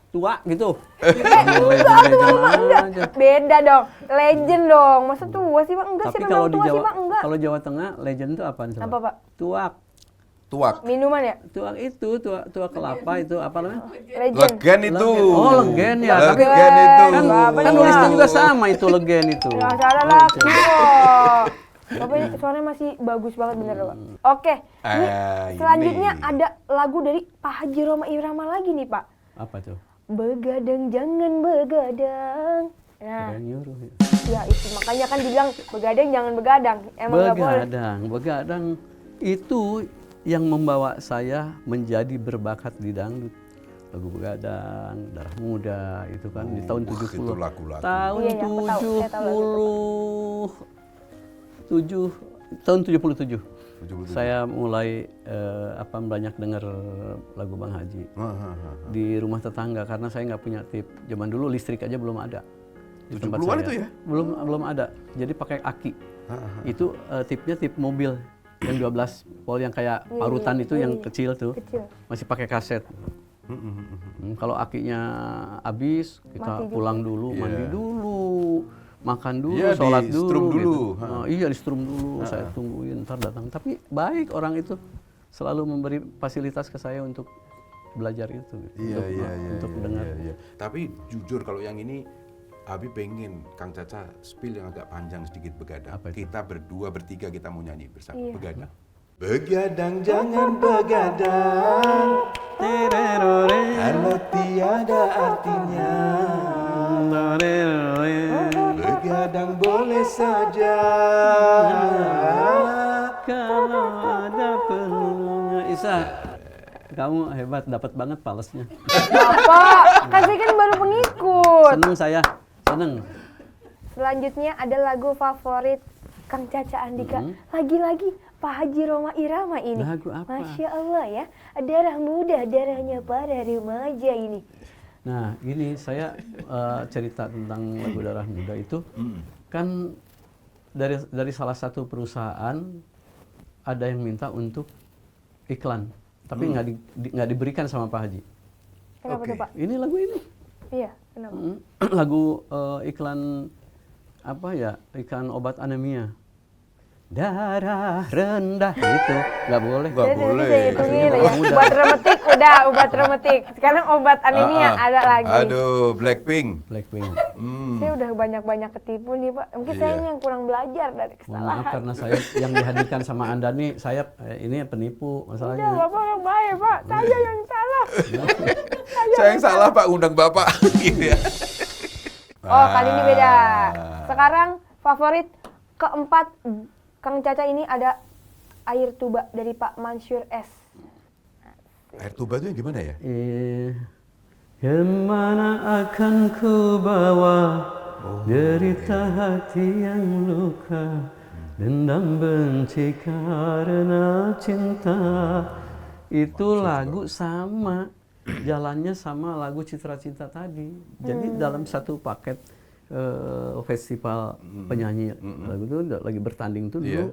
tua gitu. Legend aja. Beda dong, legend dong. Masa tua sih Pak? Enggak sih, Tapi kalau memang di tua sih Jawa, Pak, enggak. kalau Jawa Tengah legend itu apa? Apa Pak? Tuak. Tuak. Minuman ya? Tuak itu, tuak kelapa itu apa namanya? Legend. Legen itu. Oh, legen ya. Tapi Legen itu. kan, Bapak kan juga. nulisnya juga sama itu legen itu. Nggak salah lagi kok. Bapak suaranya masih bagus banget bener Pak. Oke, ini selanjutnya ini. ada lagu dari Pak Haji Rhoma Irama lagi nih Pak. Apa tuh? Begadang jangan begadang. Nah, Ada yang nyuruh. ya itu makanya kan dibilang begadang jangan begadang. Emang nggak boleh. Begadang itu yang membawa saya menjadi berbakat di dangdut. Lagu Begadang, Darah Muda itu kan di tahun 70. Itu lagu-lagu. Tahun Iya, aku tahu. Saya tahu 77 tahun 77. 77. Saya mulai banyak dengar lagu Bang Haji di rumah tetangga karena saya nggak punya tip. Zaman dulu listrik aja belum ada di tempat 70-an saya. itu ya? Belum ada. Jadi pakai aki. Itu tipnya tip mobil yang 12 volt yang kayak parutan itu yang kecil tuh. Kecil. Masih pakai kaset. Kalau akinya habis, kita Mati juga. pulang dulu, mandi dulu, makan dulu, Iya, sholat di dulu. strum gitu. dulu. Iya, di strum dulu. Saya tungguin, ntar datang. Tapi baik orang itu selalu memberi fasilitas ke saya untuk belajar itu. Gitu. Untuk dengar. Iya. Tapi jujur kalau yang ini Abi pengen Kang Caca spill yang agak panjang sedikit Begadang. Apa itu? Kita berdua bertiga kita mau nyanyi bersama. Iya. Begadang. Begadang jangan begadang, kalau tiada artinya. Begadang boleh saja. Kalau ada perlunya. Isa, kamu hebat, dapat banget palesnya. Bapak, kan saya kan baru pengikut. Seneng saya, seneng. Selanjutnya ada lagu favorit Kang Caca Andika. Lagi-lagi Pak Haji Rhoma Irama ini. Lagu apa? Masya Allah ya, darah muda, darahnya para remaja ini. Nah, ini saya cerita tentang lagu Darah Muda itu kan dari salah satu perusahaan ada yang minta untuk iklan, tapi nggak diberikan sama Pak Haji. Kenapa tuh, Pak? Ini lagu ini. Iya, kenapa? Lagu iklan apa ya? Iklan obat anemia. Darah rendah itu nggak boleh. Nggak Jadi boleh. saya hitungin ya. Muda. Obat rematik udah, obat rematik. Sekarang obat anemia ada lagi. Aduh, Blackpink. Blackpink. Saya udah banyak-banyak ketipu nih, Pak. Mungkin saya Iya. ini yang kurang belajar dari Mohon kesalahan. maaf karena saya yang dihadirkan sama Anda nih, saya ini penipu Udah, masalahnya. Bapak orang baik, Pak. Saya yang salah. Saya yang salah Pak, undang Bapak. Gitu ya. Oh, kali ini beda. Ah. Sekarang favorit keempat Kang Caca ini ada Air Tuba dari Pak Mansur S. Air tuba itu yang gimana ya? Kemana akan ku bawa derita hati yang luka, dendam benci karena cinta. Itu lagu sama, jalannya sama lagu Citra Cinta tadi. Jadi dalam satu paket festival penyanyi lagu itu lagi bertanding tuh dulu.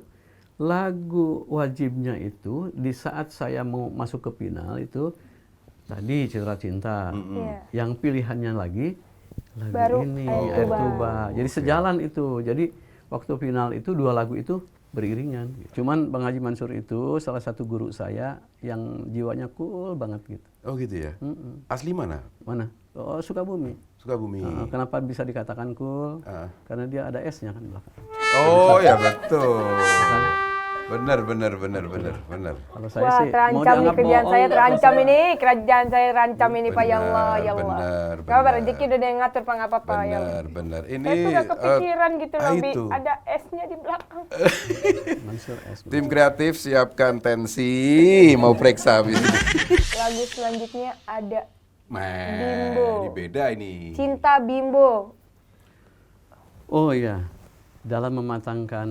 Lagu wajibnya itu di saat saya mau masuk ke final itu tadi Citra Cinta. Iya. Yang pilihannya lagi lagu Baru ini Air Air Tuba. Tuba. Jadi sejalan itu. Jadi waktu final itu dua lagu itu beriringan. Cuman Bang Haji Mansur itu salah satu guru saya yang jiwanya cool banget gitu. Oh gitu ya? Asli mana? Mana? Oh, Sukabumi. Sukabumi. Kenapa bisa dikatakan cool? Karena dia ada S-nya kan di belakang. Oh ya betul. Benar. Kalau saya Wah, sih terancam nih mau dianggap kerjaan bohong, saya, nggak terancam masalah. ini. Kerjaan saya terancam ini, Pak. Ya Allah, ya Allah. Benar, Gak apa, benar. rezeki udah ada yang ngatur, Pak. Nggak apa-apa. Ya Allah. Benar. Ini Saya tuh udah kepikiran gitu loh, Bi. itu. Ada S-nya di belakang. Mansur S. Tim kreatif siapkan tensi, mau periksa habis ini. Lagu selanjutnya ada Bimbo. Ini beda ini. Cinta Bimbo. Oh iya, dalam mematangkan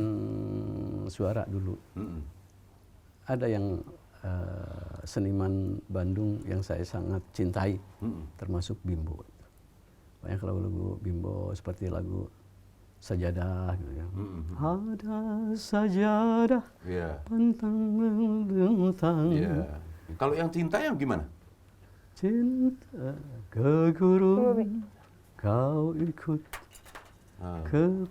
suara dulu. Ada yang seniman Bandung yang saya sangat cintai, termasuk Bimbo. Banyak lagu-lagu Bimbo seperti lagu Sajadah gitu ya. Ada sajadah Iya. pantang melintang. Iya. Kalau yang cinta yang gimana? Cinta ke gurun kau ikut, ke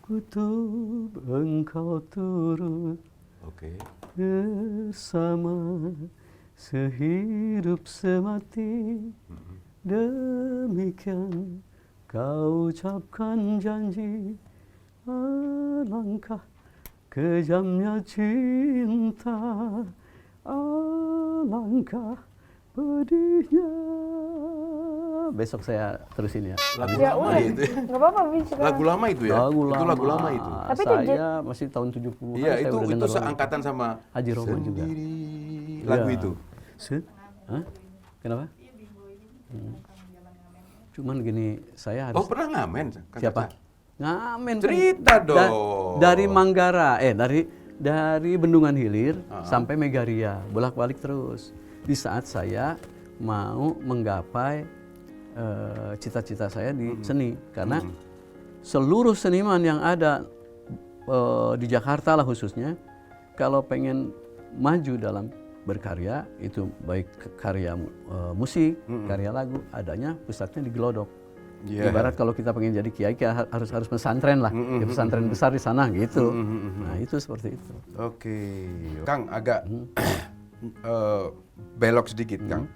kutub engkau turut, Oke. bersama sehidup semati. Demikian kau ucapkan janji, alangkah kejamnya cinta, alangkah pedihnya. Besok saya terusin ya. Lagu Ya lama udah, itu. ya? nggak apa-apa, Bi. sekarang. Lagu lama itu ya? Itu lagu lama itu. Tapi itu saya masih tahun 70-an. Iya, saya itu udah dengar lagu seangkatan sama Haji Roman juga. Sendiri. Lagu Iya. itu. Hah? Kenapa? Cuman gini, saya harus Oh, pernah ngamen? Kang siapa? Caca? Ngamen. kan. Cerita dong. Dari Manggara, dari Bendungan Hilir sampai Megaria, bolak-balik terus. Di saat saya mau menggapai cita-cita saya di seni, karena seluruh seniman yang ada di Jakarta lah khususnya, kalau pengen maju dalam berkarya, itu baik karya musik, karya lagu, adanya pusatnya di Glodok. Iya. Ibarat kalau kita pengen jadi kiai, kita harus pesantren lah, ya pesantren besar di sana gitu. Nah itu seperti itu. Oke. Kang, agak belok sedikit, Kang.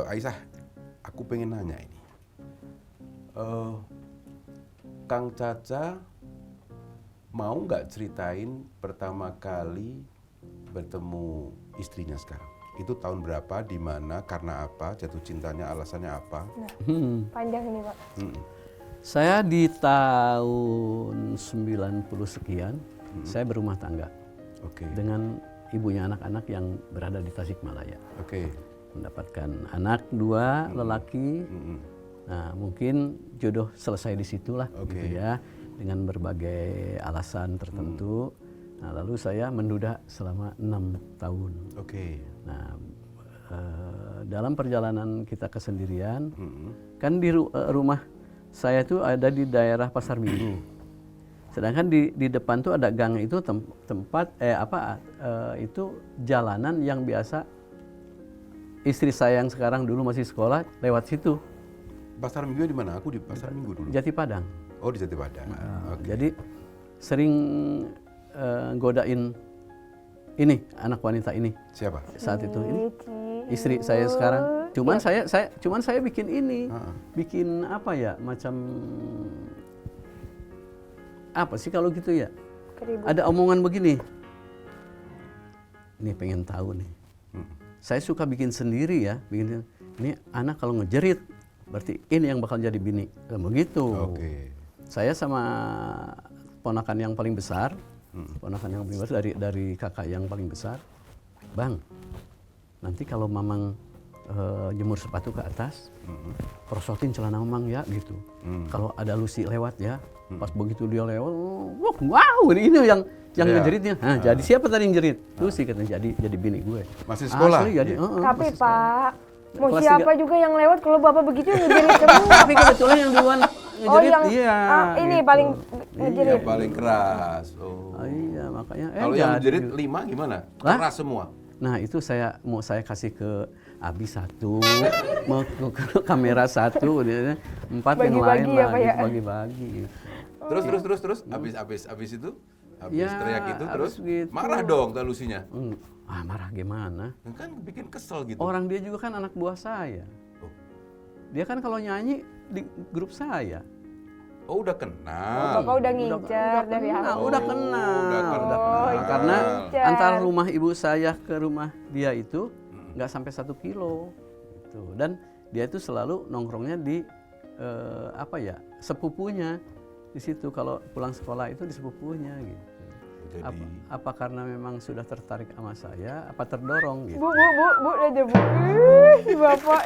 Aisyah, aku pengen nanya ini. Kang Caca mau nggak ceritain pertama kali bertemu istrinya sekarang? Itu tahun berapa, di mana, karena apa, jatuh cintanya, alasannya apa? Panjang ini, Pak. Saya di tahun 90 sekian, saya berumah tangga Oke. dengan ibunya anak-anak yang berada di Tasikmalaya. Oke. Mendapatkan anak 2 lelaki. Nah, mungkin jodoh selesai di situlah, Oke. gitu ya, dengan berbagai alasan tertentu. Nah, lalu saya menduda selama 6 tahun. Oke. Nah, dalam perjalanan kita kesendirian, kan di rumah saya tuh ada di daerah Pasar Minggu. Sedangkan di depan tuh ada gang itu tempat itu jalanan yang biasa istri saya yang sekarang dulu masih sekolah lewat situ. Pasar Minggu di mana? Aku di Pasar Minggu dulu. Jati Padang. Oh, di Jati Padang. Oke. Jadi sering godain ini anak wanita ini Siapa? saat itu ini istri saya sekarang. Cuman saya bikin ini, bikin apa ya, macam apa sih kalau gitu ya? Ada omongan begini. Ini pengen tahu nih. Saya suka bikin sendiri ya, bikin ini anak kalau ngejerit berarti ini yang bakal jadi bini. Begitu. Oke. Saya sama ponakan yang paling besar, dari kakak yang paling besar, Bang, nanti kalau Mamang jemur sepatu ke atas, prosotin celana Mamang ya gitu. Kalau ada Lucy lewat ya, pas begitu dia lewat, wow ini yang ngejeritnya. Nah, jadi siapa tadi yang jerit? Lucy katanya jadi bini gue. Masih sekolah? Asli, jadi, Tapi Pak, mau Kelas siapa juga yang lewat kalau Bapak begitu ngejerit semua. Tapi kebetulan yang duluan ngejerit dia. Ini gitu. paling ngejerit. Yang paling keras. Oh. Iya, makanya Kalau yang jerit 5 gimana? Hah? Keras semua. Nah itu mau saya kasih ke Abi 1, mau ke kamera 1, 4 yang lain Bagi-bagi ya, lah, Pak, ya? bagi-bagi. Terus habis itu Ya, teriak itu terus habis gitu. marah dong Lusinya. Marah gimana? Kan bikin kesel gitu. Orang dia juga kan anak buah saya. Oh. Dia kan kalau nyanyi di grup saya. Oh, udah kenal. Bapak udah ngincer dari kenal, awal. udah kenal. Udah kenal. Karena Ngincer. antara rumah ibu saya ke rumah dia itu nggak sampai 1 kilo. Gitu. Dan dia itu selalu nongkrongnya di sepupunya di situ. Kalau pulang sekolah itu di sepupunya gitu. Jadi Apa karena memang sudah tertarik sama saya? Apa terdorong gitu? Bu aja Bu. Bapak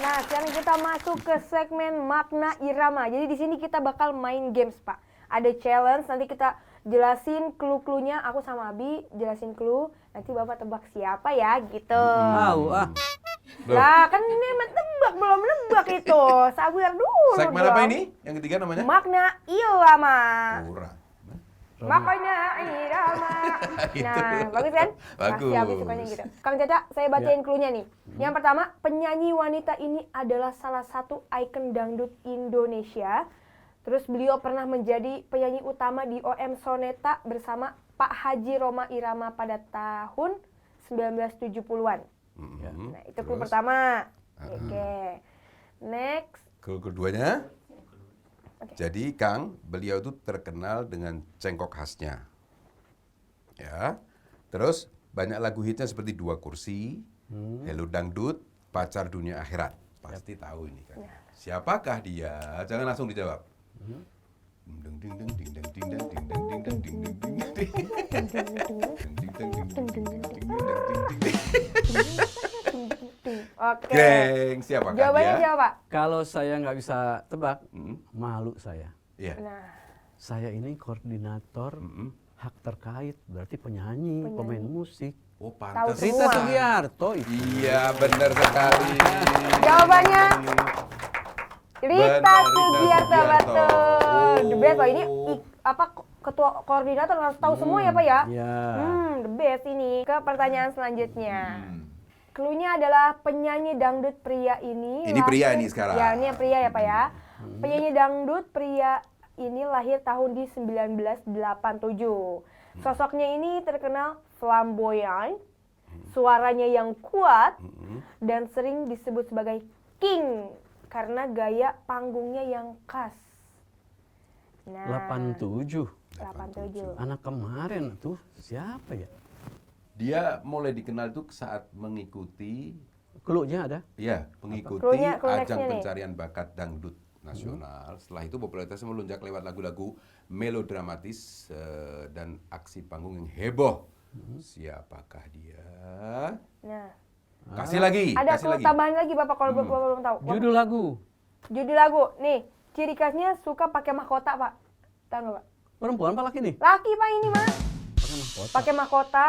Nah, sekarang kita masuk ke segmen makna irama. Jadi di sini kita bakal main games, Pak. Ada challenge, nanti kita jelasin clue-cluenya. Aku sama Abi jelasin clue. Nanti Bapak tebak siapa ya, gitu. Lah, kan ini tebak, belum nebak itu. Sabar dulu. segmen dong. apa ini? Yang ketiga namanya? Makna irama. Pura. Makanya irama. Nah, bagus kan? Bagus. Pasti Abi sukanya gitu. Kang Caca, saya bacain cluenya nih. Yang pertama, penyanyi wanita ini adalah salah satu ikon dangdut Indonesia. Terus beliau pernah menjadi penyanyi utama di OM Soneta bersama Pak Haji Rhoma Irama pada tahun 1970-an. Nah, itu clue pertama. Oke. Next. Clue keduanya? Jadi Kang, beliau itu terkenal dengan cengkok khasnya. Ya. Terus banyak lagu hitnya seperti Dua Kursi, Hello Dangdut, Pacar Dunia Akhirat. Pasti tahu ini kan. Siapakah dia? Jangan langsung dijawab. Oke. Geng, siapakah Jawabannya dia? siapa, Pak? Kalau saya nggak bisa tebak, malu saya. Iya. Nah, Saya ini koordinator hak terkait, berarti penyanyi, pemain musik. Oh, pantas. Tahu Rita semua. Sugiarto itu. Iya, benar sekali. Jawabannya Rita Benar, Sugiarto, betul. Oh. The best loh ini ketua koordinator harus tahu semua ya, Pak ya? Ya. The best ini. Ke pertanyaan selanjutnya. Cluenya adalah penyanyi dangdut pria ini. Ini pria ini sekarang. Ya, ini pria ya, Pak ya. Penyanyi dangdut pria ini lahir tahun di 1987. Sosoknya ini terkenal flamboyan, suaranya yang kuat, dan sering disebut sebagai king karena gaya panggungnya yang khas. Nah, 87. 87. Anak kemarin tuh siapa ya? Dia mulai dikenal itu saat mengikuti, Cluenya ada? ya, mengikuti Cluenya, clue ajang nextnya nih. pencarian bakat dangdut nasional. Setelah itu popularitasnya melonjak lewat lagu-lagu melodramatis dan aksi panggung yang heboh. Siapakah dia? Nah, Kasih lagi. ada kasih clue lagi. tambahan lagi Bapak kalau Bapak belum tahu. Judul lagu. Judul lagu. Nih, ciri khasnya suka pakai mahkota, Pak. Tahu nggak, Pak? Perempuan apa laki nih? Laki, Pak, ini mah. Pakai mahkota. Pakai mahkota.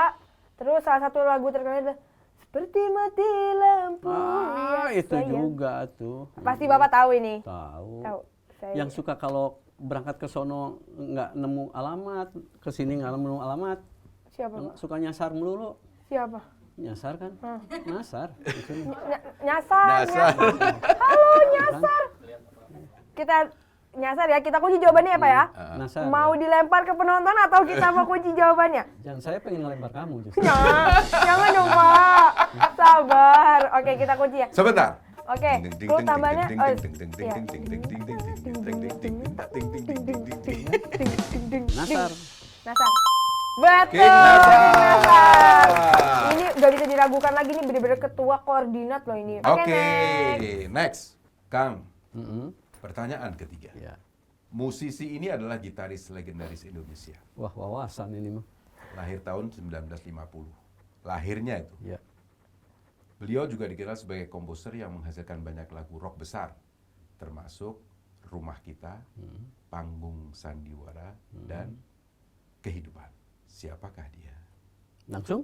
Terus salah satu lagu terkenal itu seperti mati lampu. Itu sayang. juga tuh. Pasti Bapak tahu ini. Tahu. Tahu. Saya. Yang suka kalau berangkat ke sono nggak nemu alamat, ke sini nggak nemu alamat, Siapa, yang Pak? suka nyasar melulu. Siapa? Nyasar kan? Nyasar. Nyasar. Halo, nyasar. Kita nyasar ya, kita kunci jawabannya apa ya? Nyasar. Mau dilempar ke penonton atau kita mau kunci jawabannya? Jangan, saya pengen ngelempar kamu justru. Jangan dong, Pak. Sabar. Oke, kita kunci ya. Sebentar. Oke, clue tambahannya. Nasar. Nasar. Betul, King Nasar. Nasar. Ini udah bisa diragukan lagi nih, bener-bener ketua koordinat loh ini. Oke, next. next. Kang, Mm-mm. pertanyaan ketiga. Ya. Musisi ini adalah gitaris legendaris Indonesia. Wah, wawasan ini mah. Lahir tahun 1950. Lahirnya itu. Ya. Beliau juga dikenal sebagai komposer yang menghasilkan banyak lagu rock besar, termasuk Rumah Kita, Panggung Sandiwara, dan Kehidupan. Siapakah dia? Langsung?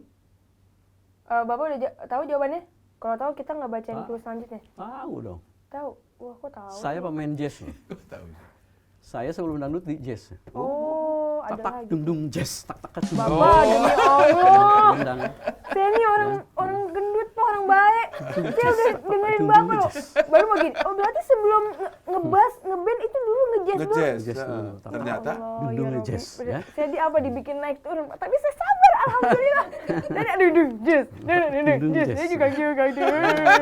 Bapak udah tahu jawabannya? Kalau tahu kita nggak bacain Ah. clue selanjutnya. Tahu dong. Tahu? Wah, kok tahu? Saya pemain jazz loh. Kok tahu? Saya sebelum dangdut di jazz. Oh, Tak ada tak lagi. dung dung jazz, tak tak dung. Bapak, demi Allah. Undang. Saya ini orang gendut Pak, orang baik. Saya udah dengerin Bapak loh. Baru mau gini. Oh, berarti sebelum ngebas, ngeband itu dulu ngejazz dulu. Ngejazz. Jazz dulu. Ternyata Allah, Dung-dung ya Rabbi. ngejazz, Bener. ya. Saya di apa dibikin naik turun, Pak. Tapi saya sabar, alhamdulillah. Dan ada dung jazz, Dung-dung jazz. jazz. Saya juga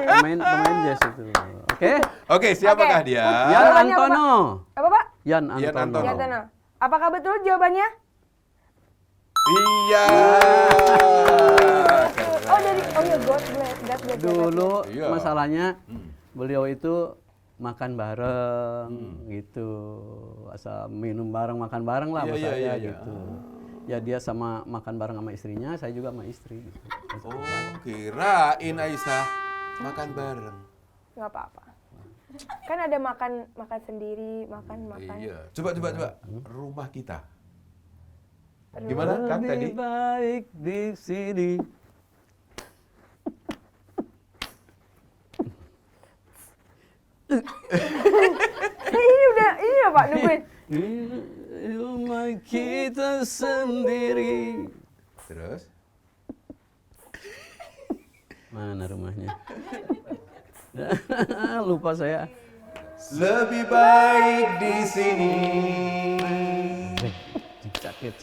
Pemain jazz itu. Oke. Oke, siapakah Oke. dia? Yan Jawabannya apa, Antono. Apa Pak? Yan Yan Antono. Antono. Ya, Tana. Apakah betul jawabannya? Iya. Oh dari, oh ya God bless, God bless. Dulu Iya. masalahnya beliau itu makan bareng gitu, asal minum bareng makan bareng lah sama Iya, saya iya, iya. gitu. Ya dia sama makan bareng sama istrinya, saya juga sama istri. Gitu. Oh, kirain Aisyah makan bareng. Nggak apa-apa. Kan ada makan sendiri, makan. Iya. Coba. Rumah Kita. Gimana Kang tadi? Lebih baik di sini. ini ya Pak, nungguin. Di rumah kita sendiri. Terus? Mana rumahnya? Lupa saya. Lebih baik di sini. Sakit.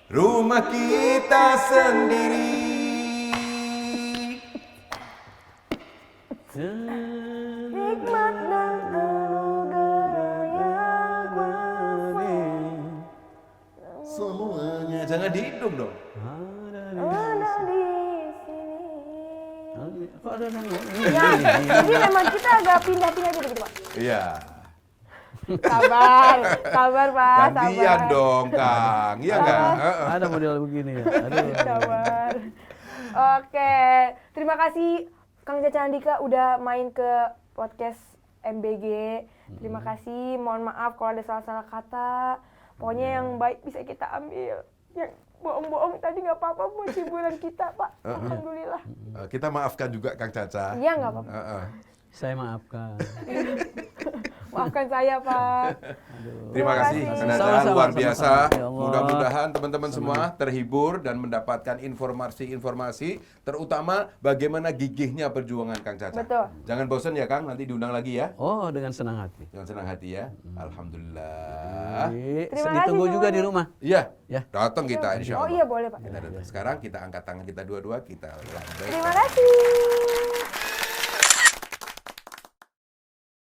Rumah kita sendiri. Hikmat dan anugerah yang kuat Semuanya jangan dihitung dong. ada di sini. Kok ada nama? Ya, jadi memang kita agak pindah-pindah gitu Pak. Iya. Sabar Pak, Gantian sabar. dong, Kang. Iya nggak? Ada model begini ya. Aduh. Sabar. Oke, terima kasih Kang Caca Andika udah main ke podcast MBG. Terima kasih, mohon maaf kalau ada salah-salah kata. Pokoknya yang baik bisa kita ambil. Yang bohong-bohong tadi nggak apa-apa buat hiburan kita, Pak. Alhamdulillah. Kita maafkan juga Kang Caca. Iya nggak apa-apa. Saya maafkan. Maafkan saya, Pak. Terima kasih kasih. Kang Caca, Sama-sama, luar biasa. sama-sama. Ya Allah. Mudah-mudahan teman-teman semua terhibur dan mendapatkan informasi-informasi, terutama bagaimana gigihnya perjuangan Kang Caca. Betul. Jangan bosan ya Kang, nanti diundang lagi ya. Oh, dengan senang hati. Jangan senang hati ya. Alhamdulillah. Terima Ditunggu kasih juga di semuanya. rumah. Iya, Ya. datang kita insya Oh Allah. iya boleh, Pak. Kita datang. Sekarang kita angkat tangan kita dua-dua, kita lambaikan. Terima kasih.